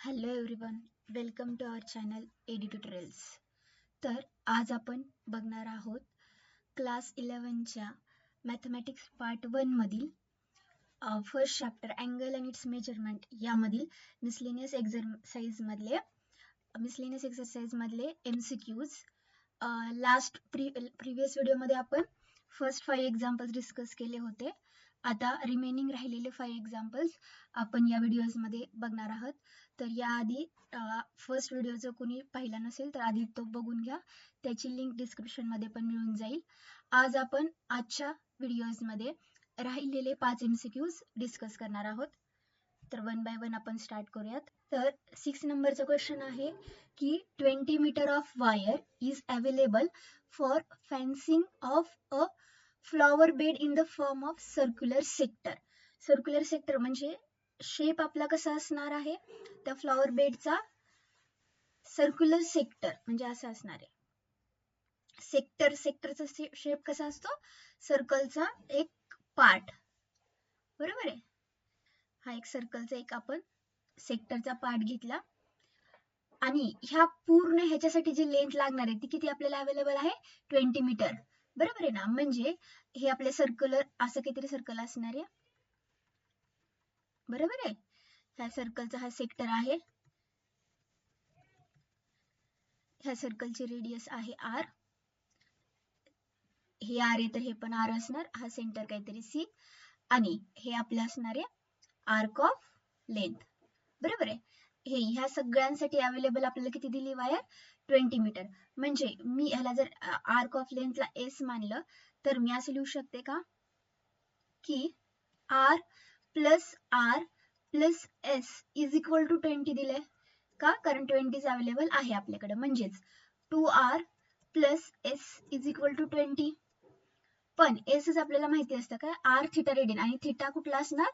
Hello everyone, welcome to our channel AD tutorials. तर आज आपण बघणार आहोत क्लास 11च्या मॅथमॅटिक्स पार्ट 1 मधील first chapter angle and it's measurement यामधील मिसलेनियस एक्सरसाइज मधले MCQs. प्रिव्हियस व्हिडिओमध्ये आपण फर्स्ट 5 एक्झाम्पल्स डिस्कस केले होते. आता रिमेनिंग राहिलेले 5 एक्झाम्पल्स आपण या व्हिडिओजमध्ये बघणार आहोत. तर याआधी फर्स्ट व्हिडिओ जर कोणी पाहिला नसेल तर आधी तो बघून घ्या, त्याची लिंक डिस्क्रिप्शनमध्ये पण मिळून जाईल. आज आपण आजच्या व्हिडिओजमध्ये राहिलेले 5 MCQs डिस्कस करणार आहोत. तर वन बाय वन आपण स्टार्ट करूयात. तर 6 नंबरचा क्वेश्चन आहे की 20 metre of wire is available for fencing of a flower bed in the form of circular sector. Circular sector म्हणजे शेप आपला कसा असणार आहे, त्या फ्लॉवर बेडचा सर्क्युलर सेक्टर म्हणजे असं असणार आहे. सेक्टरचा शेप कसा असतो, सर्कलचा एक पार्ट, बरोबर आहे. हा एक सर्कलचा एक आपण सेक्टरचा पार्ट घेतला आणि ह्या पूर्ण ह्याच्यासाठी जी लेंथ लागणार आहे ती किती आपल्याला अवेलेबल आहे, 20 मीटर, बरोबर आहे ना. म्हणजे हे आपले सर्क्युलर असं काहीतरी सर्कल असणार आहे, बरोबर आहे. ह्या सर्कलचा हा सेक्टर आहे, ह्या सर्कलची रेडियस आहे R, हे R आहे तर हे पण R असणार, हा सेंटर काहीतरी C आणि हे आपलं असणार आहे आर्क ऑफ लेंथ, बरोबर आहे. हे ह्या सगळ्यांसाठी अवेलेबल आपल्याला किती दिली वायर, 20 मीटर. म्हणजे मी ह्याला जर आर्क ऑफ लेंथला S मानलं तर मी असं लिहू शकते का की R plus R plus S is equal to 20 दिलंय का, कारण 20 अवेलेबल आहे आपल्याकडे. म्हणजेच 2R plus S is equal to 20. पण एसच आपल्याला माहिती असतं काय, आर थिटा रेडियन, आणि थिटा कुठला असणार,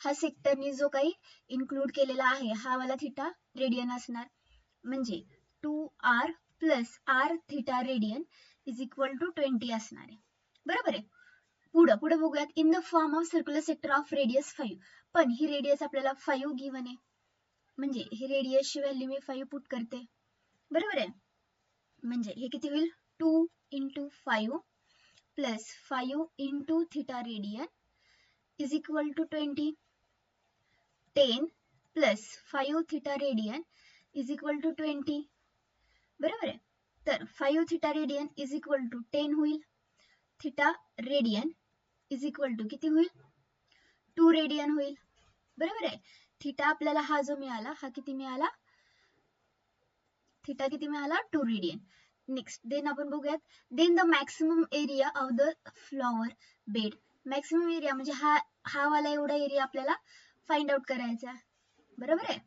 हा सेक्टरनी जो काही इन्क्लूड केलेला आहे हा वाला थिटा रेडियन असणार. म्हणजे 2R plus R theta radian is equal to 20 असणार आहे, बरोबर आहे. पुढे बघूयात. In the form of circular sector of radius 5. पण ही रेडियस आपल्याला 5 गिवन आहे, म्हणजे ही रेडियसची व्हॅल्यू मी 5 पुट करते, बरोबर आहे. म्हणजे हे किती होईल, 2 × 5 plus 5 × theta radian is equal to 20. 10 plus 5 theta radian is equal to 20, बरोबर आहे. तर 5 theta radian is equal to 10 होईल. theta radian is equal to किती होईल, 2 रेडियन होईल, बरोबर आहे. थिटा आपल्याला हा जो मिळाला हा किती मिळाला, थिटा किती मिळाला, 2 रेडियन. नेक्स्ट देन आपण बघूयात. Then the maximum area of the flower bed. Maximum area म्हणजे हा वाला एवढा एरिया आपल्याला फाइंड आउट करायचा, बरोबर आहे.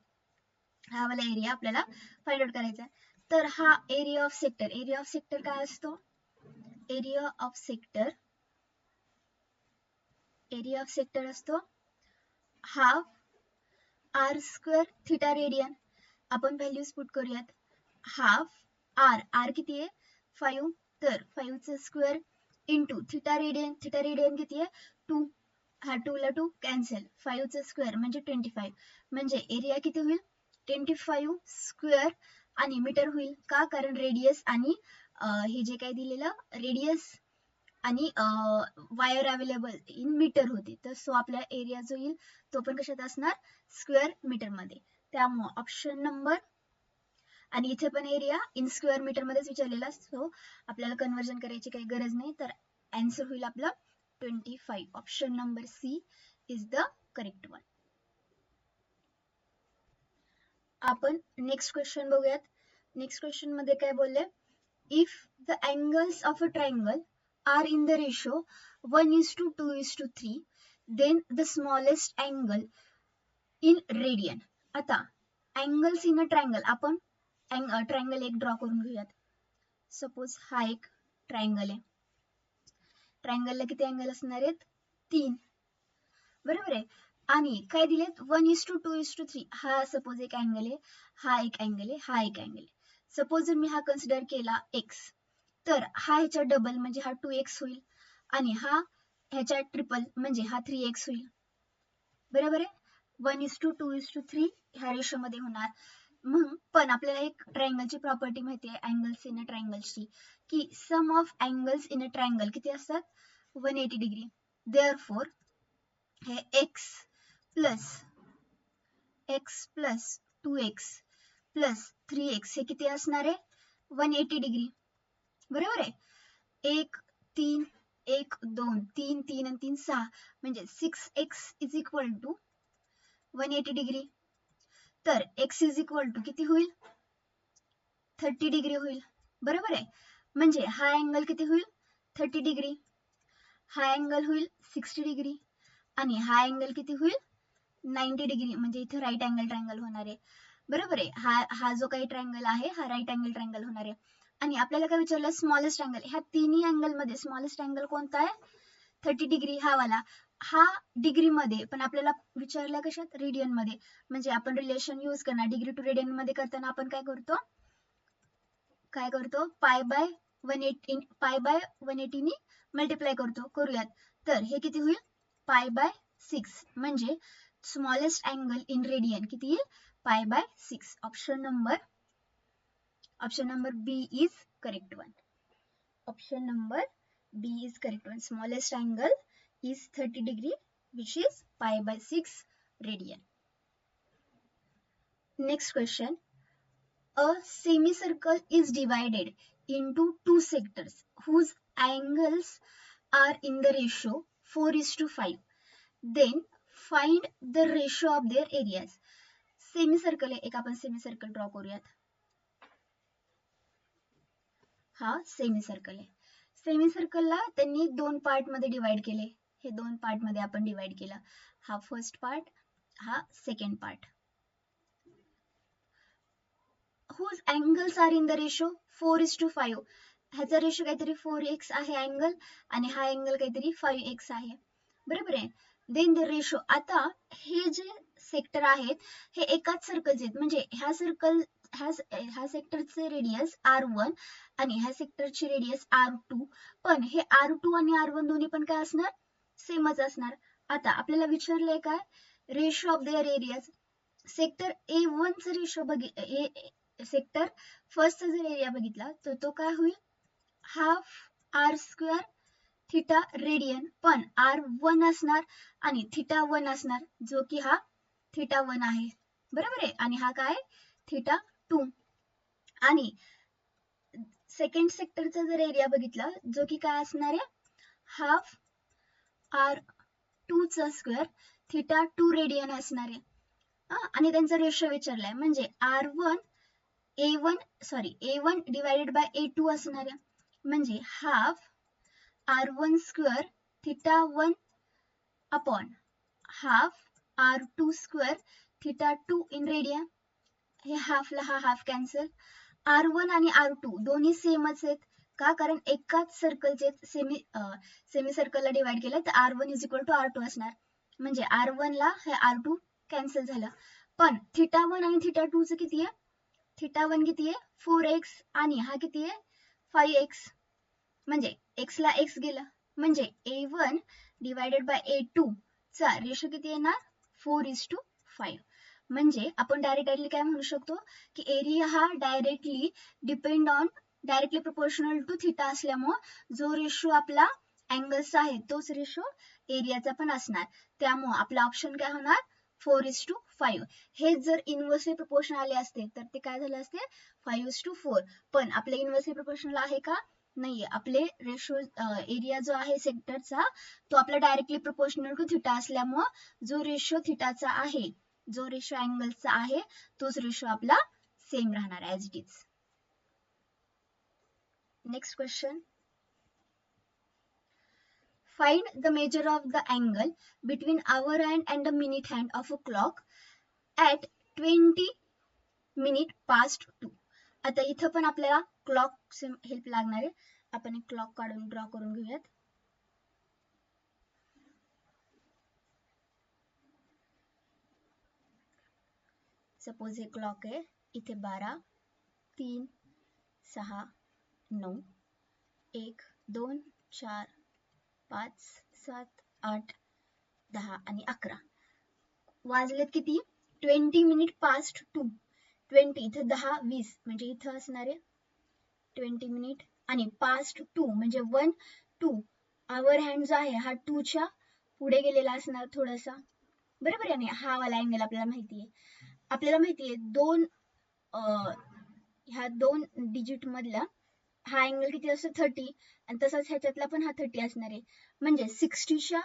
हा वाला एरिया आपल्याला फाइंड आउट करायचा. तर हा एरिया ऑफ सेक्टर काय असतो, एरिया ऑफ सेक्टर असतो हाफ R² थिटा रेडियन. आपण व्हॅल्यूज पुट करूयात. हाफ आर किती आहे, 5, तर 5चा स्क्वेअर इंटू थिटा रेडियन किती आहे, 2, हा 2 ला 2 कॅन्सल, 5चा स्क्वेअर म्हणजे 25. म्हणजे एरिया किती होईल, 25 स्क्वेअर आणि मीटर होईल का, कारण रेडियस आणि हे जे काही दिलेलं रेडियस आणि वायर अवेलेबल इन मीटर होती, तर सो आपला एरिया जो येईल तो पण कशात असणार, स्क्वेअर मीटर मध्ये. त्यामुळे ऑप्शन नंबर, आणि इथे पण एरिया इन स्क्वेअर मीटर मध्येच विचारलेला, सो आपल्याला कन्वर्जन करायची काही गरज नाही. तर आन्सर होईल आपला 25. Option number C is the correct one. आपण नेक्स्ट क्वेश्चन बघूयात. नेक्स्ट क्वेश्चन मध्ये काय बोलले, if the angles of a triangle are in the ratio 1:2:3, then the smallest angle in radian. आता अँगल्स इन अ ट्रायंगल, आपण triangle एक draw करून घेऊयात. सपोज हा एक ट्रायंगल आहे, ट्रायंगलला किती अँगल असणार आहेत, 3, बरोबर आहे. आणि काय दिलेत, 1:2:3. हा सपोज एक अँगल आहे, हा एक अँगल आहे, हा एक अँगल आहे. सपोज जर मी हा कन्सिडर केला x, तर हा ह्याच्या डबल म्हणजे हा 2x होईल, आणि हा ह्याच्या ट्रिपल म्हणजे हा 3x होईल, बरोबर आहे. 1:2:3 ह्या रेशोमध्ये होणार. मग पण आपल्याला एक ट्रायंगलची प्रॉपर्टी माहिती आहे अँगल्स इन अ ट्रायंगलची, की sum of angles in a triangle किती असतात 180 डिग्री. देअरफॉर हे x plus 2x plus 3x हे किती असणार आहे 180 डिग्री. बरोबर आहे. 1 3 1 2 3 3 आणि 3 6 म्हणजे 6x is equal to 180 degree. तर x इज इक्वल टू किती होईल 30 डिग्री होईल. बरोबर आहे. म्हणजे हा अँगल किती होईल 30 डिग्री, हा अँगल होईल 60 डिग्री आणि हा अँगल किती होईल 90 डिग्री. म्हणजे इथे राईट अँगल ट्रायंगल होणार आहे. बरोबर आहे. हा जो काही ट्रायंगल आहे हा राईट अँगल ट्रायंगल होणार आहे. आणि आपल्याला काय विचारलं स्मॉलेस्ट अँगल. ह्या तिन्ही अँगल मध्ये स्मॉलेस्ट अँगल कोणता आहे 30 डिग्री हा वाला. हा डिग्री मध्ये पण आपल्याला विचारलं कशात रेडियन मध्ये. म्हणजे आपण रिलेशन यूज करणार डिग्री टू रेडियन मध्ये करताना आपण काय करतो पाय बाय 180 नी मल्टिप्लाय करूयात. तर हे किती होईल पाय बाय 6 म्हणजे स्मॉलेस्ट अँगल इन रेडियन किती येईल pi by 6. Option number B is correct one. Option number B is correct one. Smallest angle is 30 degree which is pi by 6 radian. Next question. A semicircle is divided into two sectors whose angles are in the ratio 4:5. Then find the ratio of their areas. Semicircle आहे. एक आपण semicircle draw करूयात. हा semicircle आहे. सेमीसर्कलला त्यांनी दोन part मध्ये divide केले. हे दोन पार्ट मध्ये आपण डिवाइड केला. हा फर्स्ट पार्ट, हा second part. whose angles are in the ratio 4:5. ह्याचा रेशो काहीतरी 4x आहे अँगल आणि हा अँगल काहीतरी 5x आहे. बरोबर आहे. Then the ratio. आता हे जे सेक्टर आहेत हे एकाच सर्कलचे आहेत. म्हणजे ह्या सेक्टरचे रेडियस R1 आणि ह्या सेक्टरची रेडियस R2. पण हे R2 आणि R1 दोन्ही पण काय असणार सेमच असणार. आता आपल्याला विचारलंय काय ratio of their areas. Sector A1 चा रेशो सेक्टर फर्स्टचा जर एरिया बघितला तर तो काय होईल हाफ R² थिटा रेडियन. पण R1 असणार आणि θ1 असणार जो की हा θ1 आहे. बरोबर आहे. आणि हा काय θ2. आणि सेकंड सेक्टरचा जर एरिया बघितला जो की काय असणार आहे हाफ R2 चा स्क्वेअर θ2 रेडियन असणार आहे. आणि त्यांचा रेशो विचारलाय म्हणजे A1 डिवायडेड बाय A2 असणार आहे. म्हणजे half R1 square θ1 upon half R2 square θ2 in radian. हे हाफला हा हाफ कॅन्सल. R1 आणि R2 दोन्ही सेमच आहेत. का कारण एकाच सर्कलचे सेमी सर्कलला डिवाइड केलं तर R1 is equal to R2 असणार. म्हणजे R1 ला हे R2 कॅन्सल झालं. पण θ1 आणि θ2 चं किती आहे θ1 किती आहे 4x आणि हा किती आहे 5x. म्हणजे x ला x गेला म्हणजे A1 डिवायडेड बाय A2 चा रेशो किती येणार 4:5. म्हणजे आपण डायरेक्टली काय म्हणू शकतो की एरिया हा डायरेक्टली प्रोपोर्शनल टू थिटा असल्यामुळे जो रेशो आपला अँगल्सचा आहे तोच रेशो एरियाचा पण असणार. त्यामुळे आपला ऑप्शन काय होणार 4:5. हे जर इनव्हर्सली प्रोपोर्शनल आले असते तर ते काय झाले असते 5:4. पण आपले इनव्हर्सली प्रोपोर्शनल आहे का नाहीये. आपले रेशो एरिया जो आहे सेक्टरचा तो आपला डायरेक्टली प्रोपोर्शनल टू थिटा असल्यामुळे जो रेशो थिटाचा आहे जो रेशो अँगलचा आहे तोच रेशो आपला सेम राहणार as it is. Next question. Find the measure of the angle between hour hand and the minute hand of a clock at 20 minute past 2. आता इथं पण आपल्याला क्लॉक हेल्प लागणार आहे. आपण एक क्लॉक काढून ड्रॉ करून घेऊयात. सपोज हे क्लॉक आहे. इथे 12 3 6 9 1 2 4 5 7 8 10 आणि 11 वाजलेत किती 20:02 20 इथं 10 20 म्हणजे इथं असणार आहे 20 मिनिट आणि past 2 म्हणजे 1 2 आवर हँड जो आहे हा 2 च्या पुढे गेलेला असणार थोडासा बरोबर आहे. हा वाला अँगल आपल्याला माहिती आहे. आपल्याला माहिती आहे ह्या दोन डिजिट मधला हा अँगल किती असतो 30 आणि तसाच ह्याच्यातला पण हा 30 असणार आहे. म्हणजे 60च्या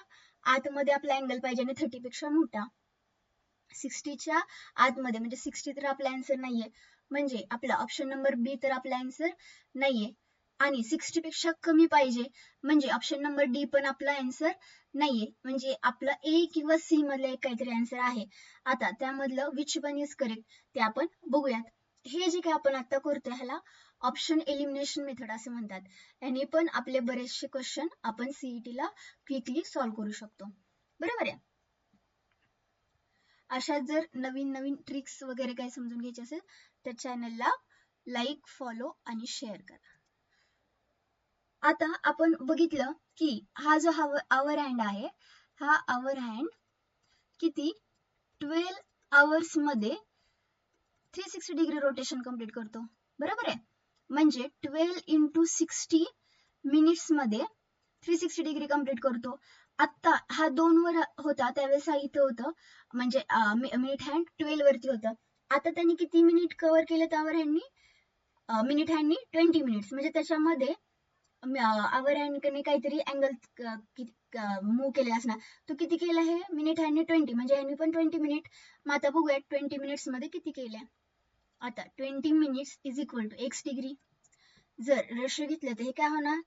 आतमध्ये आपला अँगल पाहिजे आणि 30 पेक्षा मोठा. 60च्या आतमध्ये म्हणजे 60 तर आपला आन्सर नाहीये. म्हणजे आपला ऑप्शन नंबर बी तर आपला आन्सर नाहीये. आणि 60 पेक्षा कमी पाहिजे म्हणजे ऑप्शन नंबर डी पण आपला आन्सर नाहीये. म्हणजे आपला ए किंवा सी मधला एक काहीतरी आन्सर आहे. आता त्यामधलं विच वन इज करेक्ट ते आपण बघूयात. हे जे काही आपण आता करतोय ह्याला ऑप्शन एलिमिनेशन मेथड असं म्हणतात. याने पण आपले बरेचसे क्वेश्चन आपण सीईटीला क्विकली सॉल्व्ह करू शकतो. बरोबर आहे. अशा जर नवीन नवीन ट्रिक्स वगैरे काही समजून घ्यायचे असेल तर चॅनलला लाईक फॉलो आणि शेअर करा. आता आपण बघितलं की हा जो आवर हँड आहे हा आवर हँड किती 12 आवर्स मध्ये 360 डिग्री रोटेशन कंप्लीट करतो. बरोबर आहे. म्हणजे 12 into 60 मिनिट्स मध्ये 360 डिग्री कंप्लीट करतो. आता हा 2 वर होता त्यावेळेस हा इथं होतं म्हणजे मिनिट हँड 12 वरती होतं. आता त्यांनी किती मिनिट कव्हर केले आवर हँडनी मिनिट हँडनी 20 मिनिट्स म्हणजे त्याच्यामध्ये आवर हँडने काहीतरी अँगल मूव्ह केले असणार. तो किती केला हे मिनिट हँडने 20 म्हणजे ह्यांनी पण 20 मिनिट. मग आता बघूया 20 मिनिट्स मध्ये किती केले. आता 20 minutes is equal to x degree. जर रेशो घेतलं तर हे काय होणार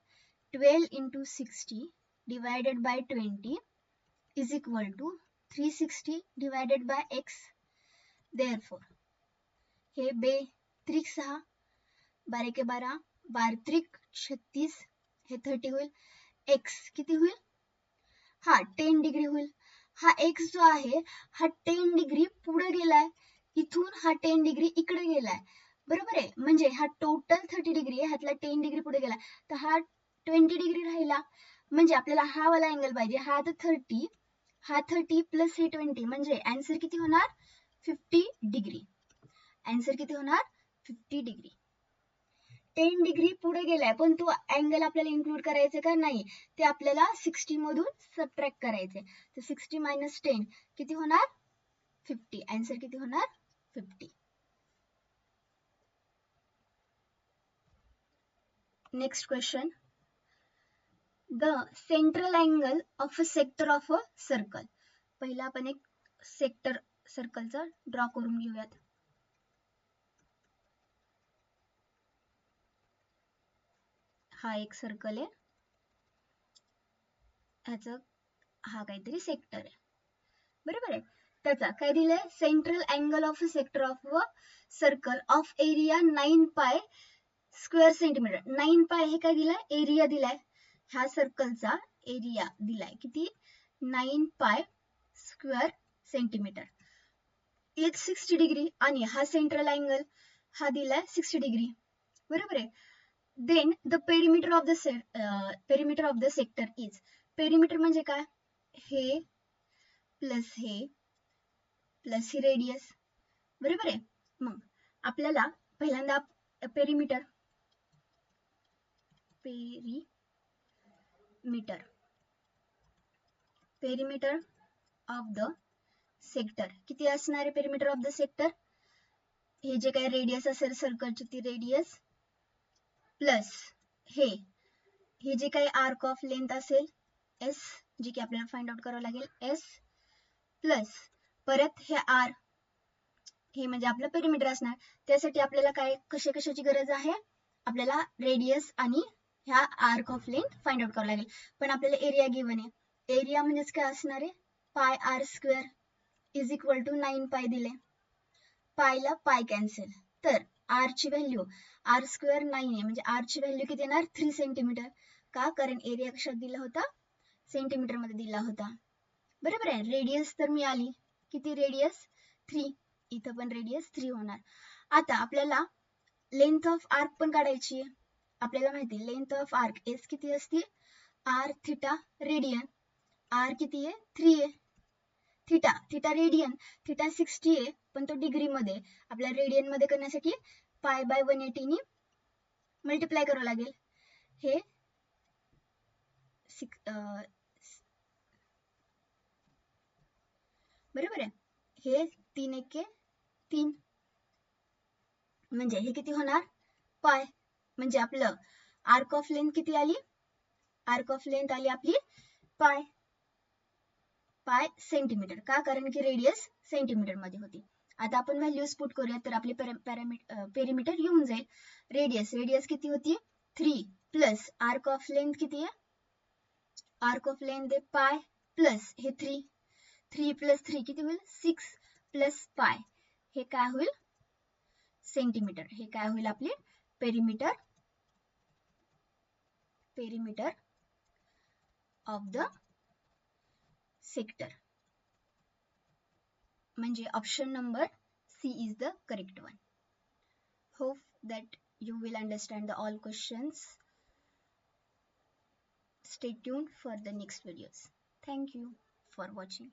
12 into 60 divided by 20 is equal to 360 divided by x. Therefore हे बे त्रिक 6 12 के 12 12 त्रिक 36 हे 30 होईल. x किती होईल हा 10 डिग्री होईल. हा x जो आहे हा 10 डिग्री पुढे गेलाय. इथून हा 10 डिग्री इकडे गेलाय. बरोबर आहे. म्हणजे हा टोटल 30 डिग्री आहे ह्यातला 10 डिग्री पुढे गेला तर हा 20 डिग्री राहिला. म्हणजे आपल्याला हा वाला अँगल पाहिजे. हा आता 30 हा 30 प्लस हे 20 म्हणजे आन्सर किती होणार 50 डिग्री. आन्सर किती होणार 50 डिग्री. 10 डिग्री पुढे गेलाय पण तो अँगल आपल्याला इन्क्लूड करायचे का नाही ते आपल्याला 60 मधून सबट्रॅक्ट करायचे. तर 60 मायनस 10 किती होणार 50. आन्सर किती होणार 50. Next question. The central angle of a sector of a circle. पहिला आपण एक सेक्टर सर्कलचा ड्रॉ करून घेऊयात. हा एक सर्कल आहे. ह्याचं हा काहीतरी सेक्टर आहे. बरोबर आहे. त्याचा काय दिलंय central angle of a sector of a circle of area 9 pi square centimetre. 9 पाय हे काय दिलाय एरिया दिलाय. ह्या सर्कलचा एरिया दिलाय किती 9 pi square centimetre. Is 60 degree आणि हा सेंट्रल अँगल हा दिलाय 60 डिग्री. बरोबर आहे. Then the perimeter of the sector is. Perimeter म्हणजे काय हे प्लस हे प्लस ही रेडियस. बरोबर आहे. मग आपल्याला पहिल्यांदा पेरिमीटर ऑफ द सेक्टर किती असणार आहे पेरिमीटर ऑफ द सेक्टर हे जे काही रेडियस असेल सर्कलची ती रेडियस प्लस हे जे काही आर्क ऑफ लेंथ असेल एस जी की आपल्याला फाइंड आउट करावं लागेल एस प्लस परत हे आर हे म्हणजे आपलं पेरिमीटर असणार. त्यासाठी आपल्याला काय कशाची गरज आहे आपल्याला रेडियस आणि ह्या arc of length find out करावं लागेल. पण आपल्याला एरिया गिव्हन आहे. एरिया म्हणजेच काय असणार आहे pi R square is equal to 9 pi दिले. पायला पाय कॅन्सल तर आर ची व्हॅल्यू आर स्क्वेअर 9 आहे म्हणजे आर ची व्हॅल्यू किती येणार 3 सेंटीमीटर. का कारण एरिया कशात दिला होता सेंटीमीटर मध्ये दिला होता. बरोबर आहे. रेडियस तर मिळाली किती रेडियस 3. इथं पण रेडियस 3 होणार. आता आपल्याला लेंथ ऑफ आर्क पण काढायची आहे. आपल्याला माहिती लेंथ ऑफ आर्क एस किती असते आर थिटा रेडियन. आर किती आहे 3 आहे थिटा, थिटा रेडियन, थिटा 60 आहे पण तो डिग्री मध्ये, आपल्या रेडियन मध्ये करण्यासाठी पाय बाय 180 नी मल्टिप्लाय करावं लागेल. हे बरोबर आहे. हे 3 एके 3 म्हणजे हे किती होणार पाय, म्हणजे आपलं आर्क ऑफ लेंथ किती आली, आर्क ऑफ लेंथ आली आपली पाय पाय सेंटीमीटर. का, कारण की रेडियस सेंटीमीटर मध्ये होती. आता आपण व्हॅल्यूज पुट करूया तर आपले पेरिमीटर येऊन जाईल. रेडियस, रेडियस किती होती 3 प्लस आर्क ऑफ लेंथ किती आहे, आर्क ऑफ लेंथ आहे पाय प्लस हे 3, 3 प्लस 3 किती होईल 6 प्लस पाय, हे काय होईल सेंटीमीटर. हे काय होईल आपले perimeter, perimeter of the sector. म्हणजे option number C is the correct one. Hope that you will understand the all questions. Stay tuned for the next videos. Thank you for watching.